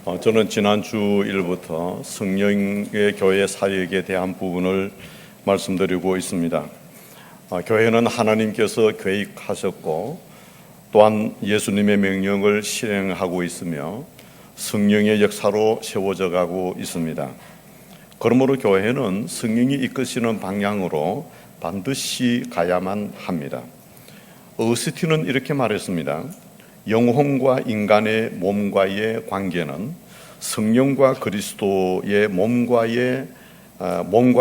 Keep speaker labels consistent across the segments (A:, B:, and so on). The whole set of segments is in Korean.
A: 저는 지난주 일부터 성령의 교회 사역에 대한 부분을 말씀드리고 있습니다. 교회는 하나님께서 계획하셨고 또한 예수님의 명령을 실행하고 있으며 성령의 역사로 세워져 가고 있습니다. 그러므로 교회는 성령이 이끄시는 방향으로 반드시 가야만 합니다. 어거스틴은 이렇게 말했습니다. 영혼과 인간의 몸과의 관계는 성령과 그리스도의 몸과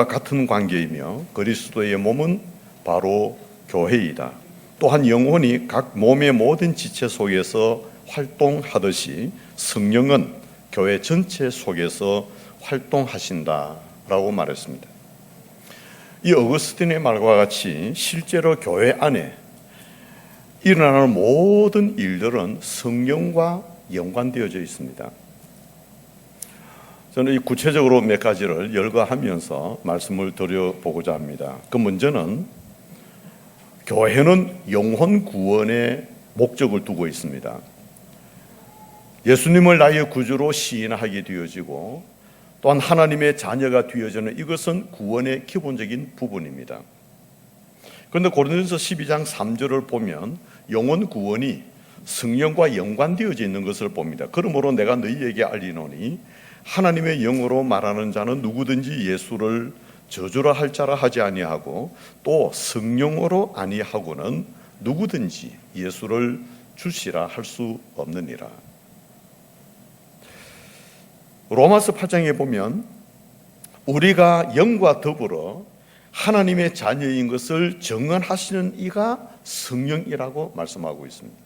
A: 같은 관계이며 그리스도의 몸은 바로 교회이다. 또한 영혼이 각 몸의 모든 지체 속에서 활동하듯이 성령은 교회 전체 속에서 활동하신다라고 말했습니다. 이 어거스틴의 말과 같이 실제로 교회 안에 일어나는 모든 일들은 성령과 연관되어져 있습니다. 저는 이 구체적으로 몇 가지를 열거하면서 말씀을 드려보고자 합니다. 그 먼저는 교회는 영혼 구원의 목적을 두고 있습니다. 예수님을 나의 구주로 시인하게 되어지고 또한 하나님의 자녀가 되어지는 이것은 구원의 기본적인 부분입니다. 그런데 고린도전서 12장 3절을 보면 영혼 구원이 성령과 연관되어져 있는 것을 봅니다. 그러므로 내가 너희에게 알리노니 하나님의 영으로 말하는 자는 누구든지 예수를 저주라 할 자라 하지 아니하고 또 성령으로 아니하고는 누구든지 예수를 주시라 할 수 없느니라. 로마서 8장에 보면 우리가 영과 더불어 하나님의 자녀인 것을 증언하시는 이가 성령이라고 말씀하고 있습니다.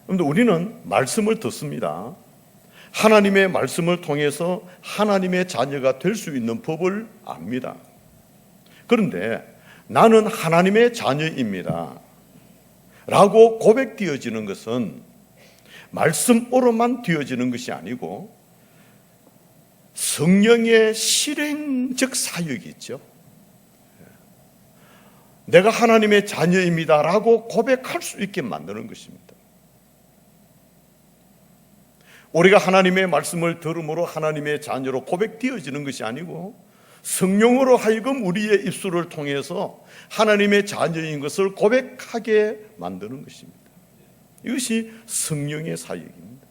A: 그런데 우리는 말씀을 듣습니다. 하나님의 말씀을 통해서 하나님의 자녀가 될 수 있는 법을 압니다. 그런데 나는 하나님의 자녀입니다 라고 고백되어지는 것은 말씀으로만 되어지는 것이 아니고 성령의 실행적 사역이 있죠. 내가 하나님의 자녀입니다 라고 고백할 수 있게 만드는 것입니다. 우리가 하나님의 말씀을 들음으로 하나님의 자녀로 고백되어지는 것이 아니고 성령으로 하여금 우리의 입술을 통해서 하나님의 자녀인 것을 고백하게 만드는 것입니다. 이것이 성령의 사역입니다.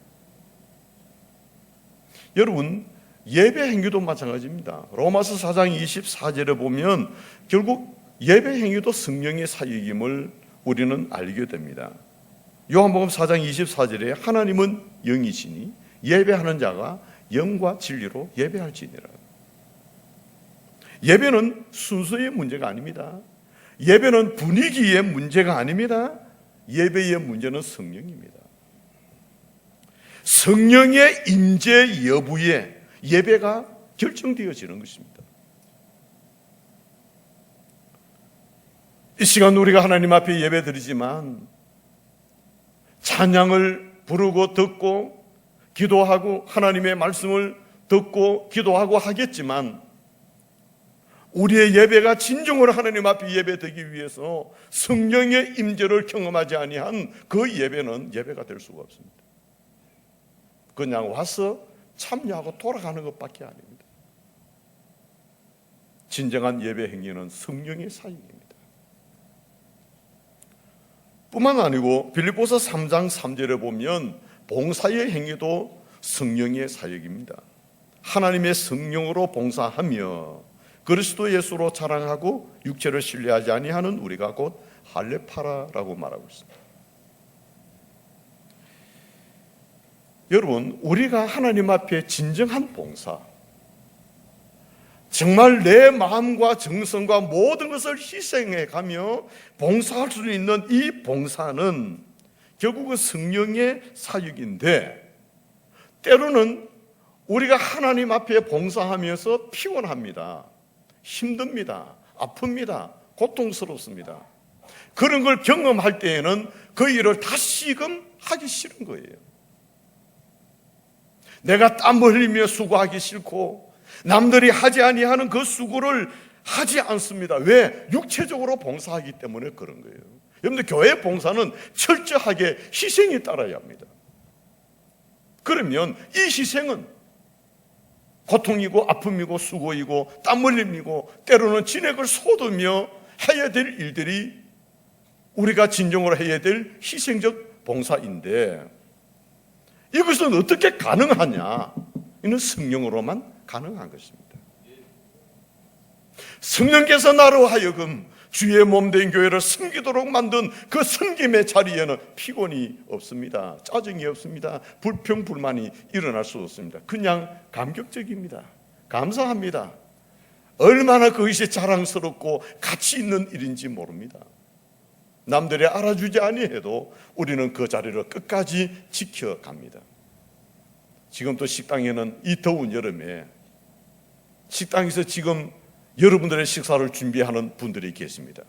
A: 여러분, 예배 행위도 마찬가지입니다. 로마서 4장 24절에 보면 결국 예배 행위도 성령의 사역임을 우리는 알게 됩니다. 요한복음 4장 24절에 하나님은 영이시니 예배하는 자가 영과 진리로 예배할지니라. 예배는 순서의 문제가 아닙니다. 예배는 분위기의 문제가 아닙니다. 예배의 문제는 성령입니다. 성령의 임재 여부에 예배가 결정되어지는 것입니다. 이 시간 우리가 하나님 앞에 예배 드리지만 찬양을 부르고 듣고 기도하고 하나님의 말씀을 듣고 기도하고 하겠지만 우리의 예배가 진정으로 하나님 앞에 예배되기 위해서 성령의 임재를 경험하지 아니한 그 예배는 예배가 될 수가 없습니다. 그냥 와서 참여하고 돌아가는 것밖에 아닙니다. 진정한 예배 행위는 성령의 사역입니다. 뿐만 아니고 빌립보서 3장 3절에 보면 봉사의 행위도 성령의 사역입니다. 하나님의 성령으로 봉사하며 그리스도 예수로 자랑하고 육체를 신뢰하지 아니하는 우리가 곧 할례파라라고 말하고 있습니다. 여러분, 우리가 하나님 앞에 진정한 봉사, 정말 내 마음과 정성과 모든 것을 희생해 가며 봉사할 수 있는 이 봉사는 결국은 성령의 사역인데 때로는 우리가 하나님 앞에 봉사하면서 피곤합니다. 힘듭니다. 아픕니다. 고통스럽습니다. 그런 걸 경험할 때에는 그 일을 다시금 하기 싫은 거예요. 내가 땀 흘리며 수고하기 싫고 남들이 하지 아니하는 그 수고를 하지 않습니다. 왜? 육체적으로 봉사하기 때문에 그런 거예요. 여러분들 교회 봉사는 철저하게 희생이 따라야 합니다. 그러면 이 희생은 고통이고 아픔이고 수고이고 땀 흘림이고 때로는 진액을 쏟으며 해야 될 일들이 우리가 진정으로 해야 될 희생적 봉사인데, 이것은 어떻게 가능하냐? 이는 성령으로만 가능한 것입니다. 성령께서 나로 하여금 주의 몸된 교회를 섬기도록 만든 그 섬김의 자리에는 피곤이 없습니다. 짜증이 없습니다. 불평, 불만이 일어날 수 없습니다. 그냥 감격적입니다. 감사합니다. 얼마나 그것이 자랑스럽고 가치 있는 일인지 모릅니다. 남들이 알아주지 아니해도 우리는 그 자리를 끝까지 지켜갑니다. 지금 또 식당에는 이 더운 여름에 식당에서 지금 여러분들의 식사를 준비하는 분들이 계십니다.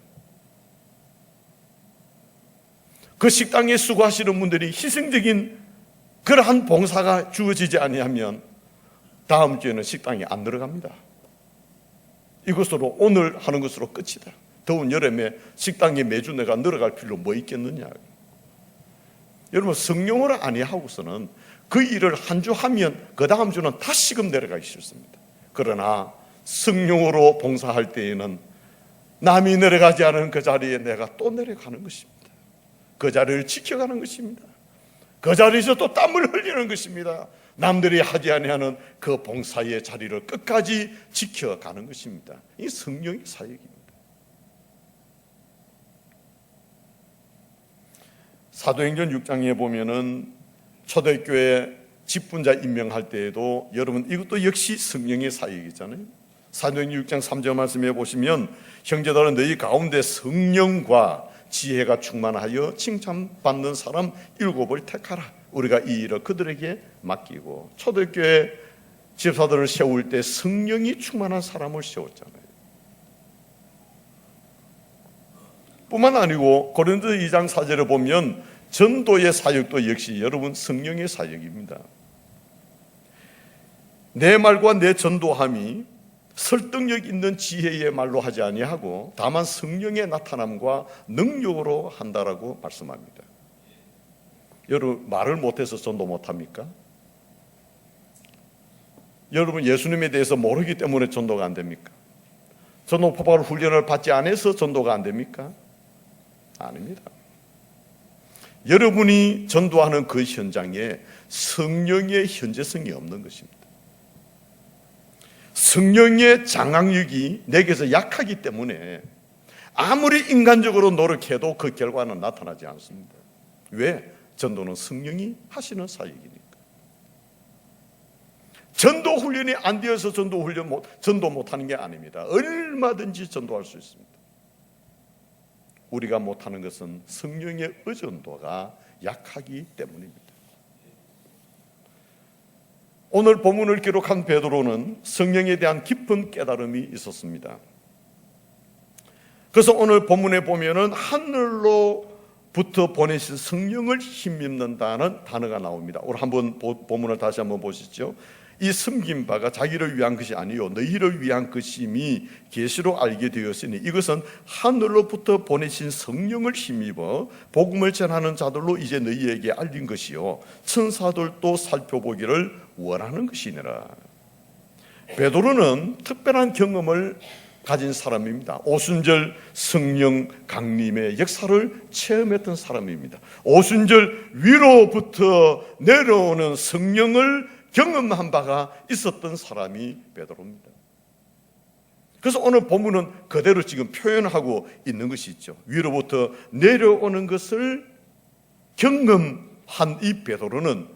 A: 그 식당에 수고하시는 분들이 희생적인 그러한 봉사가 주어지지 아니하면 다음 주에는 식당에 안 들어갑니다. 이것으로 오늘 하는 것으로 끝이다. 더운 여름에 식당에 매주 내가 늘어갈 필요 뭐 있겠느냐. 여러분, 성령으로 아니하고서는 그 일을 한 주 하면 그 다음 주는 다시금 내려가기 싫습니다. 그러나 성령으로 봉사할 때에는 남이 내려가지 않은 그 자리에 내가 또 내려가는 것입니다. 그 자리를 지켜가는 것입니다. 그 자리에서 또 땀을 흘리는 것입니다. 남들이 하지 아니하는 그 봉사의 자리를 끝까지 지켜가는 것입니다. 이 성령의 사역입니다. 사도행전 6장에 보면은 초대교회 직분자 임명할 때에도 여러분 이것도 역시 성령의 사역이잖아요. 사도행전 6장 3절 말씀해 보시면 형제들은 너희 가운데 성령과 지혜가 충만하여 칭찬받는 사람 7을 택하라. 우리가 이 일을 그들에게 맡기고, 초대교회 집사들을 세울 때 성령이 충만한 사람을 세웠잖아요. 뿐만 아니고 고린도 2장 4절에 보면 전도의 사역도 역시 여러분 성령의 사역입니다. 내 말과 내 전도함이 설득력 있는 지혜의 말로 하지 아니하고 다만 성령의 나타남과 능력으로 한다라고 말씀합니다. 여러분, 말을 못해서 전도 못합니까? 여러분, 예수님에 대해서 모르기 때문에 전도가 안 됩니까? 전도 포괄 훈련을 받지 않아서 전도가 안 됩니까? 아닙니다. 여러분이 전도하는 그 현장에 성령의 현재성이 없는 것입니다. 성령의 장악력이 내게서 약하기 때문에 아무리 인간적으로 노력해도 그 결과는 나타나지 않습니다. 왜? 전도는 성령이 하시는 사역이니까. 전도 훈련이 안 되어서 전도 못하는 게 아닙니다. 얼마든지 전도할 수 있습니다. 우리가 못하는 것은 성령의 의존도가 약하기 때문입니다. 오늘 본문을 기록한 베드로는 성령에 대한 깊은 깨달음이 있었습니다. 그래서 오늘 본문에 보면은 하늘로부터 보내신 성령을 힘입는다는 단어가 나옵니다. 오늘 한번 본문을 다시 한번 보시죠. 이 섬긴 바가 자기를 위한 것이 아니요 너희를 위한 것임이 계시로 알게 되었으니 이것은 하늘로부터 보내신 성령을 힘입어 복음을 전하는 자들로 이제 너희에게 알린 것이요 천사들도 살펴보기를 원하는 것이니라. 베드로는 특별한 경험을 가진 사람입니다. 오순절 성령 강림의 역사를 체험했던 사람입니다. 오순절 위로부터 내려오는 성령을 경험한 바가 있었던 사람이 베드로입니다. 그래서 오늘 본문은 그대로 지금 표현하고 있는 것이 있죠. 위로부터 내려오는 것을 경험한 이 베드로는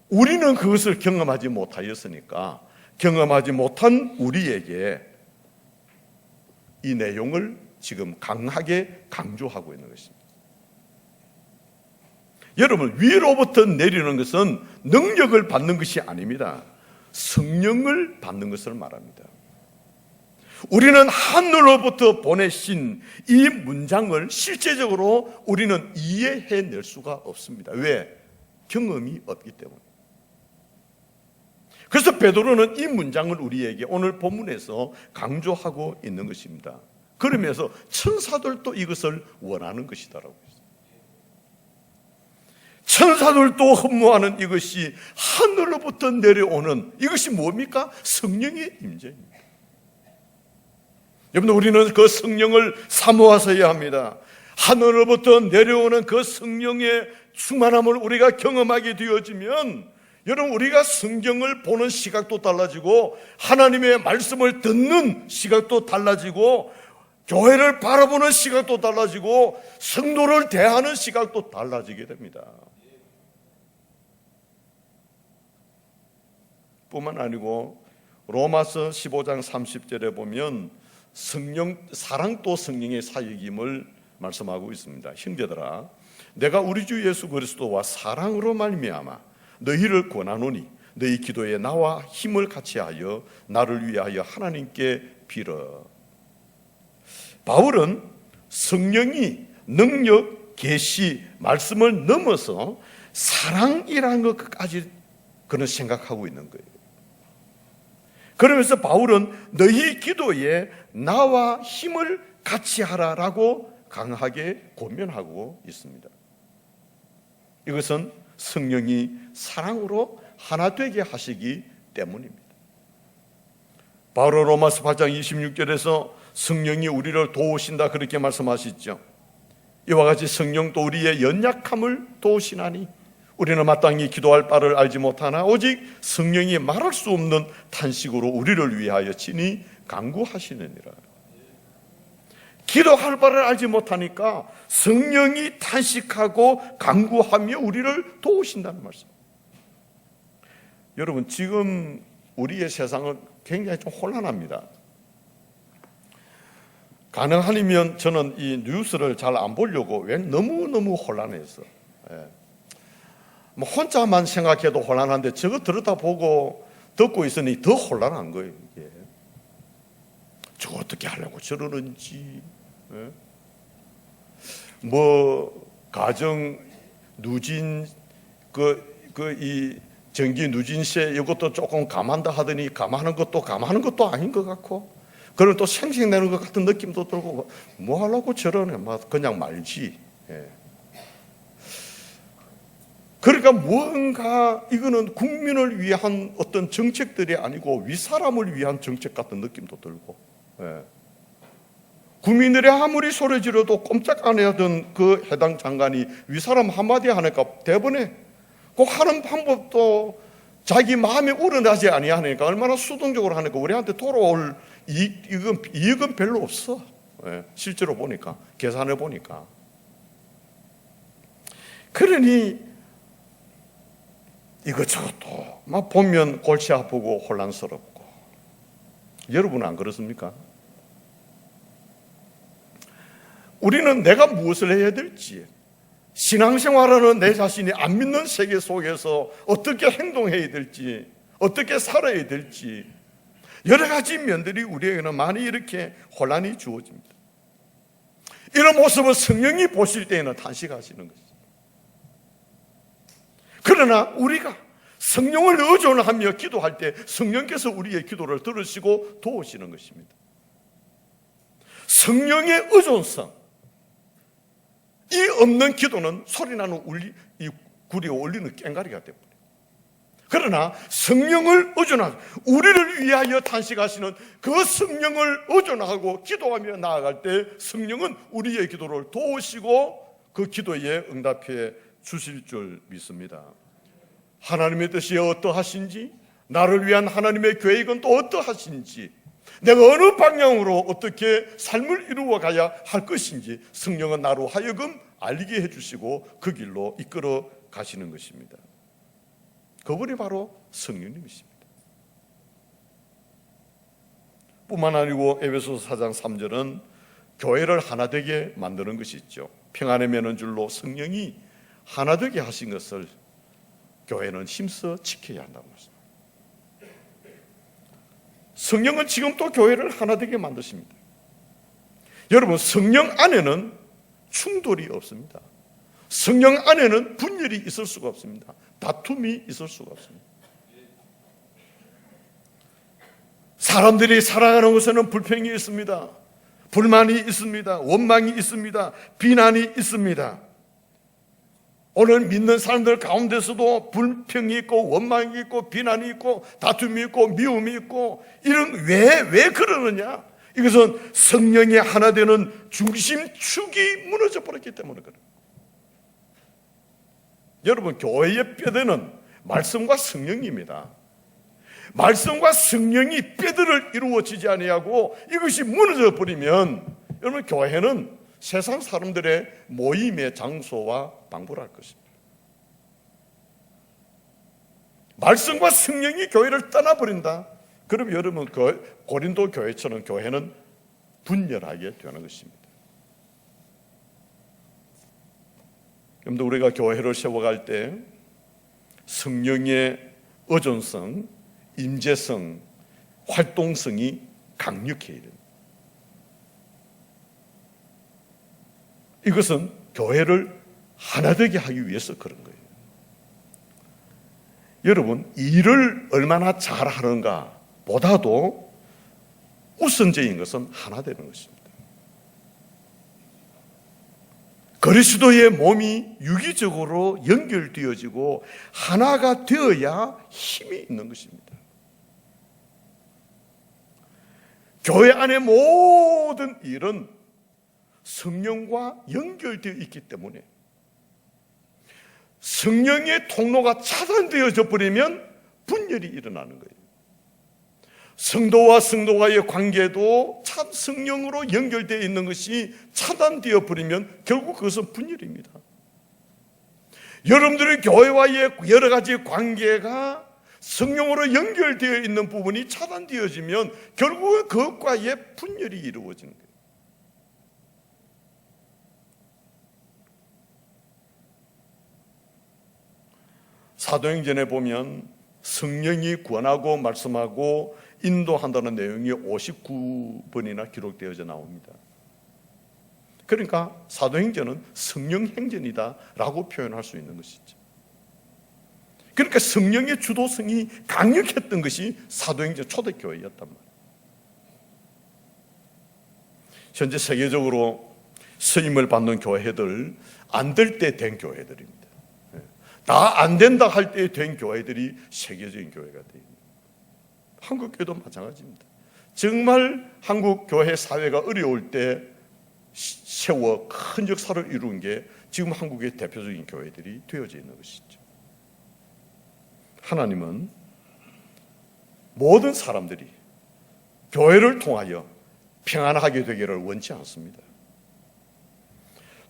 A: 우리는 그것을 경험하지 못하였으니까 경험하지 못한 우리에게 이 내용을 지금 강하게 강조하고 있는 것입니다. 여러분, 위로부터 내리는 것은 능력을 받는 것이 아닙니다. 성령을 받는 것을 말합니다. 우리는 하늘로부터 보내신 이 문장을 실제적으로 우리는 이해해낼 수가 없습니다. 왜? 경험이 없기 때문에. 그래서 베드로는 이 문장을 우리에게 오늘 본문에서 강조하고 있는 것입니다. 그러면서 천사들도 이것을 원하는 것이다라고 했어요. 천사들도 흠모하는 이것이 하늘로부터 내려오는 이것이 뭡니까? 성령의 임재입니다. 여러분, 우리는 그 성령을 사모하셔야 합니다. 하늘로부터 내려오는 그 성령의 충만함을 우리가 경험하게 되어지면, 여러분, 우리가 성경을 보는 시각도 달라지고 하나님의 말씀을 듣는 시각도 달라지고 교회를 바라보는 시각도 달라지고 성도를 대하는 시각도 달라지게 됩니다. 뿐만 아니고 로마서 15장 30절에 보면 사랑도 성령의 사역임을 말씀하고 있습니다. 형제들아, 내가 우리 주 예수 그리스도와 사랑으로 말미암아 너희를 권하노니 너희 기도에 나와 힘을 같이하여 나를 위하여 하나님께 빌어. 바울은 성령이 능력, 계시, 말씀을 넘어서 사랑이라는 것까지 그는 생각하고 있는 거예요. 그러면서 바울은 너희 기도에 나와 힘을 같이 하라라고 강하게 권면하고 있습니다. 이것은 성령이 사랑으로 하나 되게 하시기 때문입니다. 바울은 로마서 8장 26절에서 성령이 우리를 도우신다 그렇게 말씀하시죠. 이와 같이 성령도 우리의 연약함을 도우시나니 우리는 마땅히 기도할 바를 알지 못하나 오직 성령이 말할 수 없는 탄식으로 우리를 위하여 친히 간구하시느니라. 기도할 바를 알지 못하니까 성령이 탄식하고 간구하며 우리를 도우신다는 말씀. 여러분, 지금 우리의 세상은 굉장히 좀 혼란합니다. 가능하면 저는 이 뉴스를 잘 안 보려고, 왜 너무너무 혼란해서. 뭐 혼자만 생각해도 혼란한데 저거 들여다보고 듣고 있으니 더 혼란한 거예요. 이게. 저거 어떻게 하려고 저러는지, 뭐 가정 누진 이 전기 누진세 이것도 조금 감한다 하더니 감하는 것도 아닌 것 같고, 그럼 또 생색내는 것 같은 느낌도 들고, 뭐 하려고 저러네, 막 그냥 말지. 그러니까 뭔가 이거는 국민을 위한 어떤 정책들이 아니고 윗사람을 위한 정책 같은 느낌도 들고, 국민들이 아무리 소리 지르도 꼼짝 안 하던 그 해당 장관이 윗사람 한마디 하니까 대번에 그 하는 방법도 자기 마음에 우러나지 아니하니까 얼마나 수동적으로 하니까 우리한테 돌아올 이익은 별로 없어. 실제로 보니까, 계산해 보니까. 그러니 이것저것도 막 보면 골치 아프고 혼란스럽고. 여러분은 안 그렇습니까? 우리는 내가 무엇을 해야 될지, 신앙생활하는 내 자신이 안 믿는 세계 속에서 어떻게 행동해야 될지, 어떻게 살아야 될지, 여러 가지 면들이 우리에게는 많이 이렇게 혼란이 주어집니다. 이런 모습을 성령이 보실 때에는 탄식하시는 것이죠. 그러나 우리가 성령을 의존하며 기도할 때 성령께서 우리의 기도를 들으시고 도우시는 것입니다. 성령의 의존성, 이 없는 기도는 소리나는 이 구리에 올리는 꽹가리가 되어버려요. 그러나 성령을 의존하고 우리를 위하여 탄식하시는 그 성령을 의존하고 기도하며 나아갈 때 성령은 우리의 기도를 도우시고 그 기도에 응답해 주실 줄 믿습니다. 하나님의 뜻이 어떠하신지, 나를 위한 하나님의 계획은 또 어떠하신지, 내가 어느 방향으로 어떻게 삶을 이루어 가야 할 것인지 성령은 나로 하여금 알게 해주시고 그 길로 이끌어 가시는 것입니다. 그분이 바로 성령님이십니다. 뿐만 아니고 에베소서 4장 3절은 교회를 하나 되게 만드는 것이 있죠. 평안에 매는 줄로 성령이 하나 되게 하신 것을 교회는 힘써 지켜야 한다고 말씀합니다. 성령은 지금 또 교회를 하나 되게 만드십니다. 여러분, 성령 안에는 충돌이 없습니다. 성령 안에는 분열이 있을 수가 없습니다. 다툼이 있을 수가 없습니다. 사람들이 살아가는 곳에는 불평이 있습니다. 불만이 있습니다. 원망이 있습니다. 비난이 있습니다. 오늘 믿는 사람들 가운데서도 불평이 있고 원망이 있고 비난이 있고 다툼이 있고 미움이 있고 이런 왜 그러느냐? 이것은 성령이 하나 되는 중심축이 무너져 버렸기 때문에 그래요. 여러분, 교회의 뼈대는 말씀과 성령입니다. 말씀과 성령이 뼈대를 이루어지지 아니하고 이것이 무너져 버리면 여러분, 교회는 세상 사람들의 모임의 장소와 방불할 것입니다. 말씀과 성령이 교회를 떠나버린다. 그럼 여러분, 고린도 교회처럼 교회는 분열하게 되는 것입니다. 여러분들, 우리가 교회를 세워갈 때 성령의 의존성, 임재성, 활동성이 강력해야 됩니다. 이것은 교회를 하나 되게 하기 위해서 그런 거예요. 여러분, 일을 얼마나 잘하는가 보다도 우선적인 것은 하나 되는 것입니다. 그리스도의 몸이 유기적으로 연결되어지고 하나가 되어야 힘이 있는 것입니다. 교회 안의 모든 일은 성령과 연결되어 있기 때문에 성령의 통로가 차단되어져 버리면 분열이 일어나는 거예요. 성도와 성도와의 관계도 참 성령으로 연결되어 있는 것이 차단되어 버리면 결국 그것은 분열입니다. 여러분들의 교회와의 여러 가지 관계가 성령으로 연결되어 있는 부분이 차단되어지면 결국은 그것과의 분열이 이루어지는 거예요. 사도행전에 보면 성령이 권하고 말씀하고 인도한다는 내용이 59번이나 기록되어져 나옵니다. 그러니까 사도행전은 성령 행전이다 라고 표현할 수 있는 것이죠. 그러니까 성령의 주도성이 강력했던 것이 사도행전 초대교회였단 말이에요. 현재 세계적으로 쓰임을 받는 교회들, 안 될 때 된 교회들입니다. 다 안 된다 할 때 된 교회들이 세계적인 교회가 됩니다. 한국 교회도 마찬가지입니다. 정말 한국 교회 사회가 어려울 때 세워 큰 역사를 이룬 게 지금 한국의 대표적인 교회들이 되어져 있는 것이죠. 하나님은 모든 사람들이 교회를 통하여 평안하게 되기를 원치 않습니다.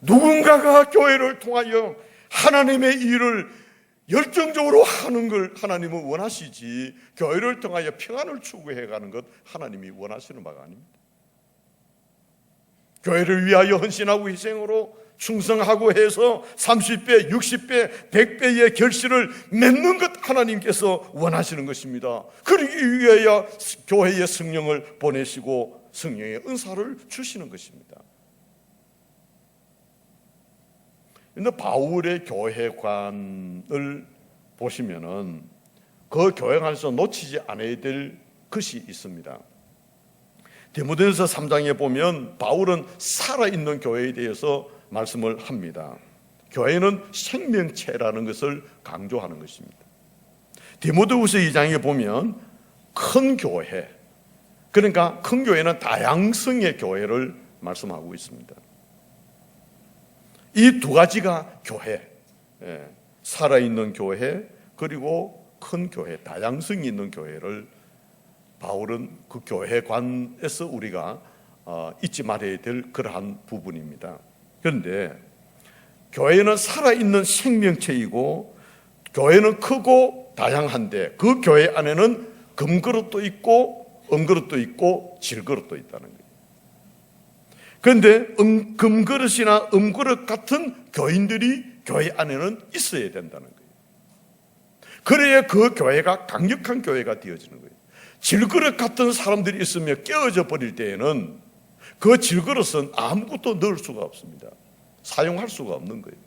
A: 누군가가 교회를 통하여 하나님의 일을 열정적으로 하는 걸 하나님은 원하시지, 교회를 통하여 평안을 추구해 가는 것 하나님이 원하시는 바가 아닙니다. 교회를 위하여 헌신하고 희생으로 충성하고 해서 30배, 60배, 100배의 결실을 맺는 것 하나님께서 원하시는 것입니다. 그러기 위하여 교회의 성령을 보내시고 성령의 은사를 주시는 것입니다. 근데 바울의 교회관을 보시면은 그 교회관에서 놓치지 않아야 될 것이 있습니다. 디모데전서 3장에 보면 바울은 살아있는 교회에 대해서 말씀을 합니다. 교회는 생명체라는 것을 강조하는 것입니다. 디모데후서 2장에 보면 큰 교회, 그러니까 큰 교회는 다양성의 교회를 말씀하고 있습니다. 이 두 가지가 교회, 살아있는 교회 그리고 큰 교회, 다양성이 있는 교회를 바울은 그 교회관에서 우리가 잊지 말아야 될 그러한 부분입니다. 그런데 교회는 살아있는 생명체이고 교회는 크고 다양한데 그 교회 안에는 금그릇도 있고 은그릇도 있고 질그릇도 있다는 거예요. 그런데 금그릇이나 은그릇 같은 교인들이 교회 안에는 있어야 된다는 거예요. 그래야 그 교회가 강력한 교회가 되어지는 거예요. 질그릇 같은 사람들이 있으며 깨어져 버릴 때에는 그 질그릇은 아무것도 넣을 수가 없습니다. 사용할 수가 없는 거예요.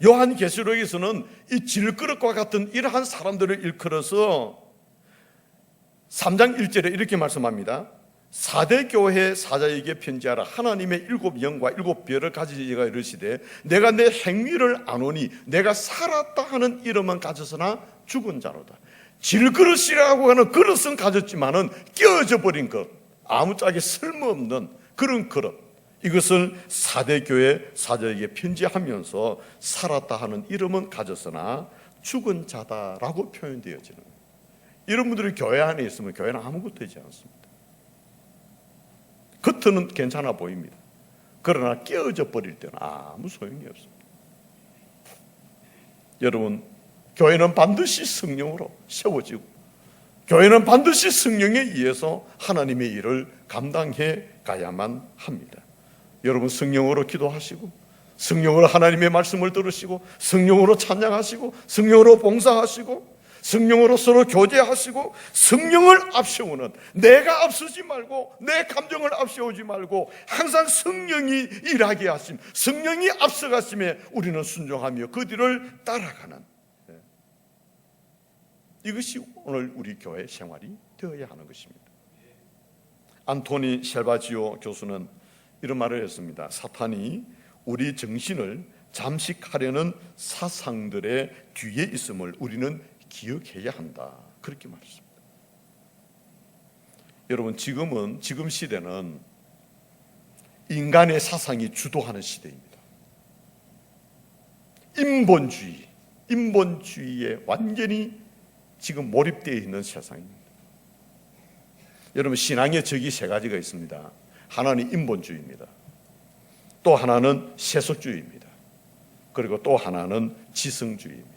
A: 요한계시록에서는 이 질그릇과 같은 이러한 사람들을 일컬어서 3장 1절에 이렇게 말씀합니다. 4대 교회 사자에게 편지하라. 하나님의 7영과 7별을 가지지가 이르시되 내가 내 행위를 아노니 내가 살았다 하는 이름은 가졌으나 죽은 자로다. 질그릇이라고 하는 그릇은 가졌지만은 깨어져 버린 것, 아무짝에 쓸모없는 그런 그릇, 이것을 4대 교회 사자에게 편지하면서 살았다 하는 이름은 가졌으나 죽은 자다라고 표현되어지는 거예요. 이런 분들이 교회 안에 있으면 교회는 아무것도 되지 않습니다. 겉은 괜찮아 보입니다. 그러나 깨어져 버릴 때는 아무 소용이 없습니다. 여러분, 교회는 반드시 성령으로 세워지고 교회는 반드시 성령에 의해서 하나님의 일을 감당해 가야만 합니다. 여러분, 성령으로 기도하시고 성령으로 하나님의 말씀을 들으시고 성령으로 찬양하시고 성령으로 봉사하시고 성령으로 서로 교제하시고 성령을 앞세우는, 내가 앞서지 말고 내 감정을 앞세우지 말고 항상 성령이 일하게 하심, 성령이 앞서가심에 우리는 순종하며 그 뒤를 따라가는, 이것이 오늘 우리 교회 생활이 되어야 하는 것입니다. 안토니 셀바지오 교수는 이런 말을 했습니다. 사탄이 우리 정신을 잠식하려는 사상들의 뒤에 있음을 우리는 기억해야 한다, 그렇게 말했습니다. 여러분, 지금 시대는 인간의 사상이 주도하는 시대입니다. 인본주의에 완전히 지금 몰입되어 있는 세상입니다. 여러분, 신앙의 적이 세 가지가 있습니다. 하나는 인본주의입니다. 또 하나는 세속주의입니다. 그리고 또 하나는 지성주의입니다.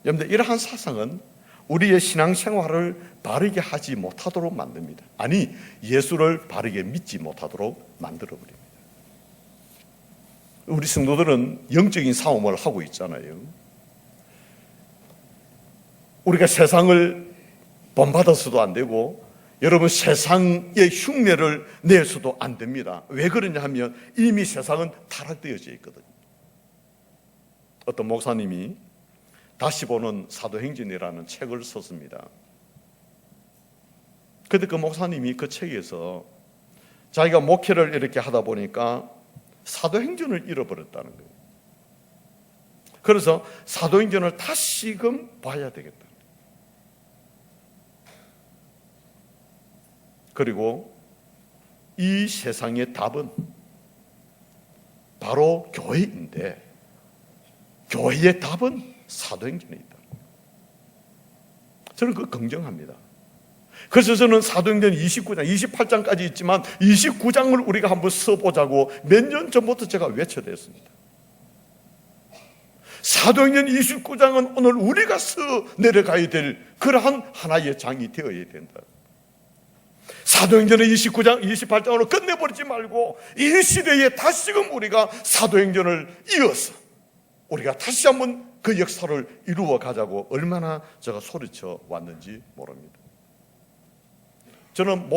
A: 여러분들, 이러한 사상은 우리의 신앙생활을 바르게 하지 못하도록 만듭니다. 아니, 예수를 바르게 믿지 못하도록 만들어버립니다. 우리 성도들은 영적인 싸움을 하고 있잖아요. 우리가 세상을 본받아서도 안 되고 여러분, 세상의 흉내를 내서도 안 됩니다. 왜 그러냐 하면 이미 세상은 타락되어져 있거든요. 어떤 목사님이 다시 보는 사도행전이라는 책을 썼습니다. 그런데 그 목사님이 그 책에서 자기가 목회를 이렇게 하다 보니까 사도행전을 잃어버렸다는 거예요. 그래서 사도행전을 다시금 봐야 되겠다. 그리고 이 세상의 답은 바로 교회인데 교회의 답은 사도행전에 있다. 저는 그거 긍정합니다. 그래서 저는 사도행전 29장, 28장까지 있지만 29장을 우리가 한번 써보자고 몇 년 전부터 제가 외쳐댔습니다. 사도행전 29장은 오늘 우리가 써 내려가야 될 그러한 하나의 장이 되어야 된다. 사도행전의 29장, 28장으로 끝내버리지 말고 이 시대에 다시금 우리가 사도행전을 이어서 우리가 다시 한번 그 역사를 이루어 가자고 얼마나 제가 소리쳐 왔는지 모릅니다. 저는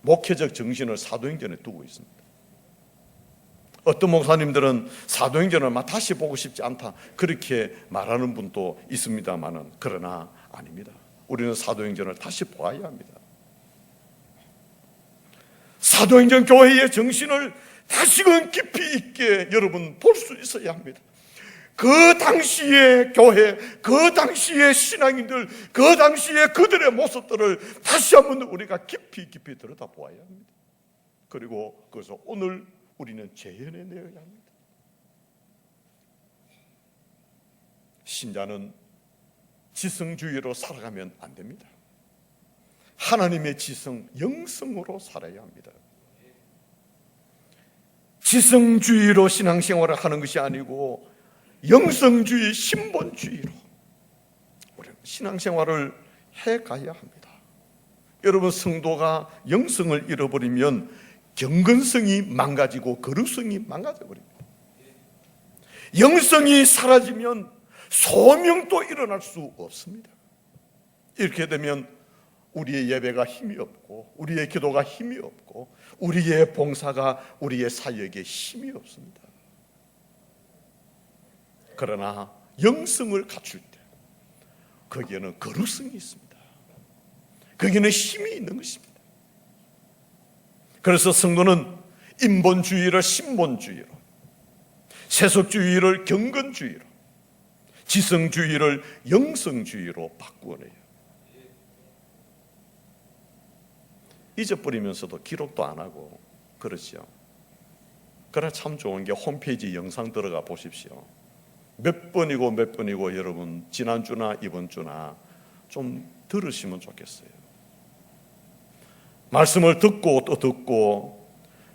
A: 목회적 정신을 사도행전에 두고 있습니다. 어떤 목사님들은 사도행전을 다시 보고 싶지 않다, 그렇게 말하는 분도 있습니다만은, 그러나 아닙니다. 우리는 사도행전을 다시 보아야 합니다. 사도행전 교회의 정신을 다시금 깊이 있게 여러분 볼 수 있어야 합니다. 그 당시의 교회, 그 당시의 신앙인들, 그 당시의 그들의 모습들을 다시 한번 우리가 깊이 들여다보아야 합니다. 그리고 그래서 오늘 우리는 재현해내야 합니다. 신자는 지성주의로 살아가면 안 됩니다. 하나님의 지성, 영성으로 살아야 합니다. 지성주의로 신앙생활을 하는 것이 아니고 영성주의, 신본주의로 우리는 신앙생활을 해가야 합니다. 여러분, 성도가 영성을 잃어버리면 경건성이 망가지고 거룩성이 망가져버립니다. 영성이 사라지면 소명도 일어날 수 없습니다. 이렇게 되면 우리의 예배가 힘이 없고 우리의 기도가 힘이 없고 우리의 봉사가, 우리의 사역에 힘이 없습니다. 그러나 영성을 갖출 때 거기에는 거룩성이 있습니다. 거기는 힘이 있는 것입니다. 그래서 성도는 인본주의를 신본주의로, 세속주의를 경건주의로, 지성주의를 영성주의로 바꾸어내요. 잊어버리면서도 기록도 안 하고 그렇죠. 그러나 참 좋은 게 홈페이지 영상 들어가 보십시오. 몇 번이고 여러분 지난주나 이번 주나 좀 들으시면 좋겠어요. 말씀을 듣고 또 듣고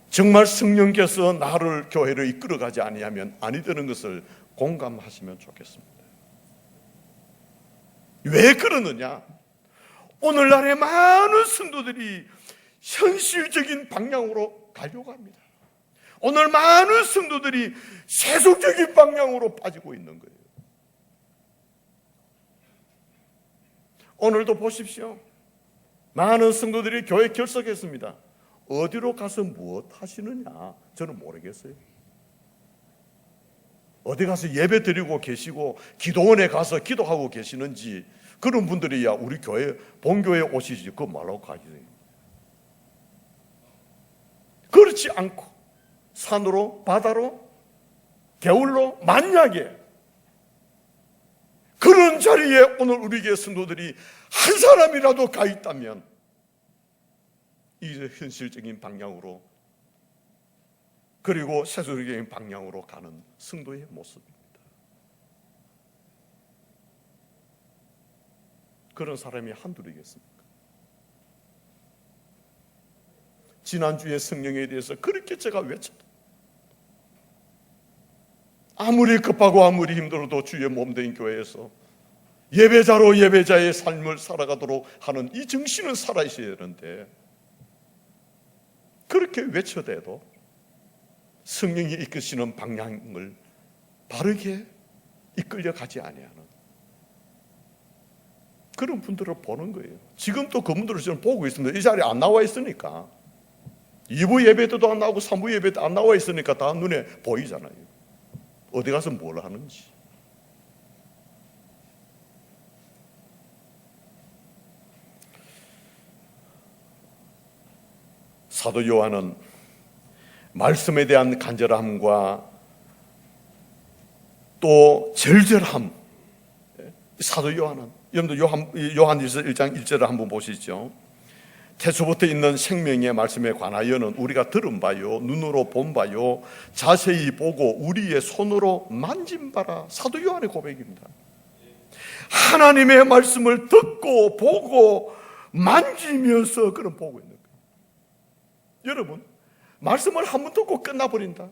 A: 정말 성령께서 나를 교회를 이끌어가지 아니하면 아니 되는 것을 공감하시면 좋겠습니다. 왜 그러느냐? 오늘날의 많은 성도들이 현실적인 방향으로 가려고 합니다. 오늘 많은 성도들이 세속적인 방향으로 빠지고 있는 거예요. 오늘도 보십시오. 많은 성도들이 교회 결석했습니다. 어디로 가서 무엇 하시느냐? 저는 모르겠어요. 어디 가서 예배 드리고 계시고 기도원에 가서 기도하고 계시는지, 그런 분들이야 우리 교회 본교회에 오시지 그거 말라고 가시세요. 그렇지 않고 산으로 바다로 게을러 만약에 그런 자리에 오늘 우리 교회 성도들이 한 사람이라도 가 있다면 이 현실적인 방향으로 그리고 세속적인 방향으로 가는 성도의 모습입니다. 그런 사람이 한둘이겠습니까? 지난주에 성령에 대해서 그렇게 제가 외쳤다. 아무리 급하고 아무리 힘들어도 주의 몸된 교회에서 예배자로 예배자의 삶을 살아가도록 하는 이 정신은 살아있어야 되는데, 그렇게 외쳐대도 성령이 이끄시는 방향을 바르게 이끌려가지 아니하는 그런 분들을 보는 거예요. 지금 또 그분들을 저는 보고 있습니다. 이 자리에 안 나와 있으니까, 2부 예배 때도 안 나오고 3부 예배 때 안 나와 있으니까 다 눈에 보이잖아요. 어디 가서 뭘 하는지. 사도 요한은 말씀에 대한 간절함과 또 절절함, 사도 요한은, 여러분들 요한일서 1장 1절을 한번 보시죠. 태초부터 있는 생명의 말씀에 관하여는 우리가 들은 바요, 눈으로 본 바요, 자세히 보고 우리의 손으로 만진 바라. 사도 요한의 고백입니다. 하나님의 말씀을 듣고 보고 만지면서 그런 보고 있는 거예요. 여러분, 말씀을 한번 듣고 끝나버린다.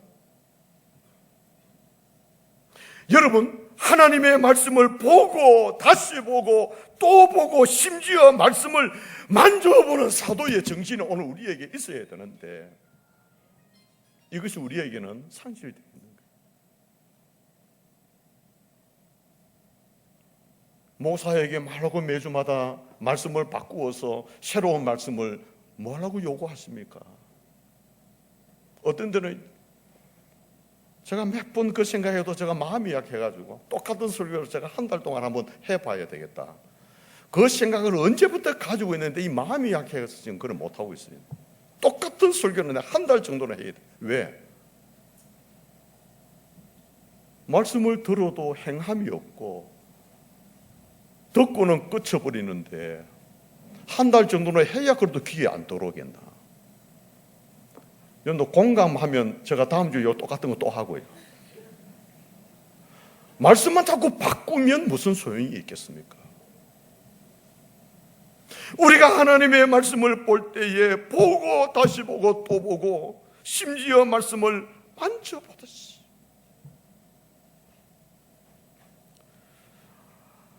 A: 여러분, 하나님의 말씀을 보고 다시 보고 또 보고 심지어 말씀을 만져보는 사도의 정신이 오늘 우리에게 있어야 되는데, 이것이 우리에게는 상실되어 있는 거예요. 목사에게 말하고 매주마다 말씀을 바꾸어서 새로운 말씀을 뭐라고 요구하십니까? 어떤 데는 제가 몇 번 그 생각해도 제가 마음이 약해가지고 똑같은 설교를 제가 한 달 동안 한번 해봐야 되겠다. 그 생각을 언제부터 가지고 있는데 이 마음이 약해서 지금 그걸 못하고 있어요. 똑같은 설교는 한 달 정도는 해야 돼. 왜? 말씀을 들어도 행함이 없고 듣고는 끝쳐버리는데 한 달 정도는 해야 그래도 귀에 안 들어오겠나. 여러분도 공감하면 제가 다음 주에 똑같은 거 또 하고요. 말씀만 자꾸 바꾸면 무슨 소용이 있겠습니까? 우리가 하나님의 말씀을 볼 때에 보고 다시 보고 또 보고 심지어 말씀을 만져보듯이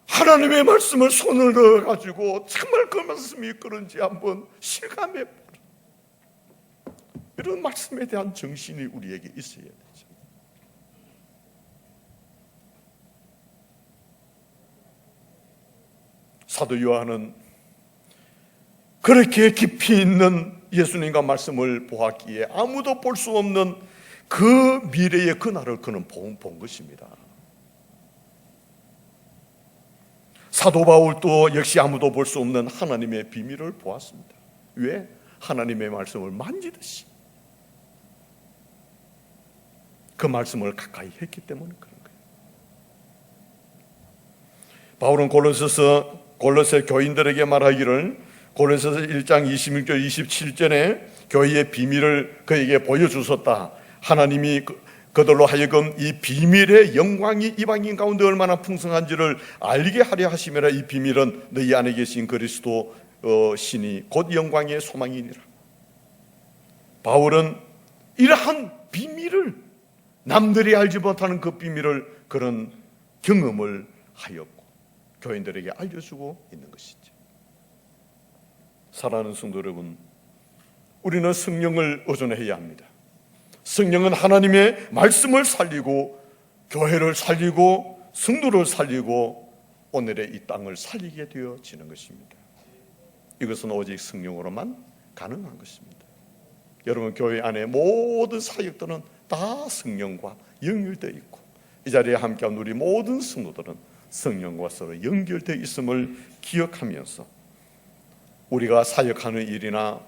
A: 하나님의 말씀을 손을 넣어가지고 정말 그 말씀이 그런지 한번 실감해 보라. 이런 말씀에 대한 정신이 우리에게 있어야 되죠. 사도 요한은 그렇게 깊이 있는 예수님과 말씀을 보았기에 아무도 볼 수 없는 그 미래의 그날을 그는 본 것입니다. 사도 바울도 역시 아무도 볼 수 없는 하나님의 비밀을 보았습니다. 왜? 하나님의 말씀을 만지듯이 그 말씀을 가까이 했기 때문에 그런 거예요. 바울은 골로새 교인들에게 말하기를 골로새서 1장 26절 27절에 교회의 비밀을 그에게 보여주셨다. 하나님이 그들로 하여금 이 비밀의 영광이 이방인 가운데 얼마나 풍성한지를 알게 하려 하심이라. 이 비밀은 너희 안에 계신 그리스도 신이 곧 영광의 소망이니라. 바울은 이러한 비밀을, 남들이 알지 못하는 그 비밀을 그런 경험을 하였고 교인들에게 알려주고 있는 것이죠. 사랑하는 성도 여러분, 우리는 성령을 의존해야 합니다. 성령은 하나님의 말씀을 살리고 교회를 살리고 성도를 살리고 오늘의 이 땅을 살리게 되어지는 것입니다. 이것은 오직 성령으로만 가능한 것입니다. 여러분, 교회 안에 모든 사역들은 다 성령과 연결되어 있고 이 자리에 함께한 우리 모든 성도들은 성령과 서로 연결되어 있음을 기억하면서 우리가 사역하는 일이나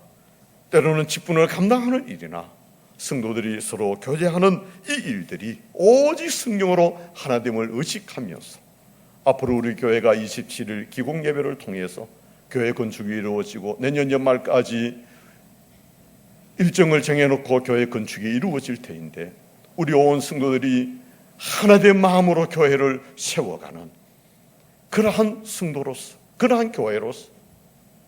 A: 때로는 직분을 감당하는 일이나 성도들이 서로 교제하는 이 일들이 오직 성령으로 하나됨을 의식하면서 앞으로 우리 교회가 27일 기공 예배를 통해서 교회 건축이 이루어지고 내년 연말까지 일정을 정해놓고 교회 건축이 이루어질 터인데 우리 온 성도들이 하나된 마음으로 교회를 세워가는 그러한 성도로서, 그러한 교회로서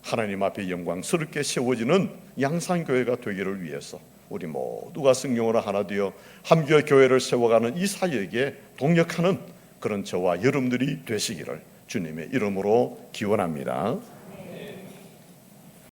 A: 하나님 앞에 영광스럽게 세워지는 양산교회가 되기를 위해서 우리 모두가 성령으로 하나 되어 함께 교회를 세워가는 이 사역에 동력하는 그런 저와 여러분들이 되시기를 주님의 이름으로 기원합니다.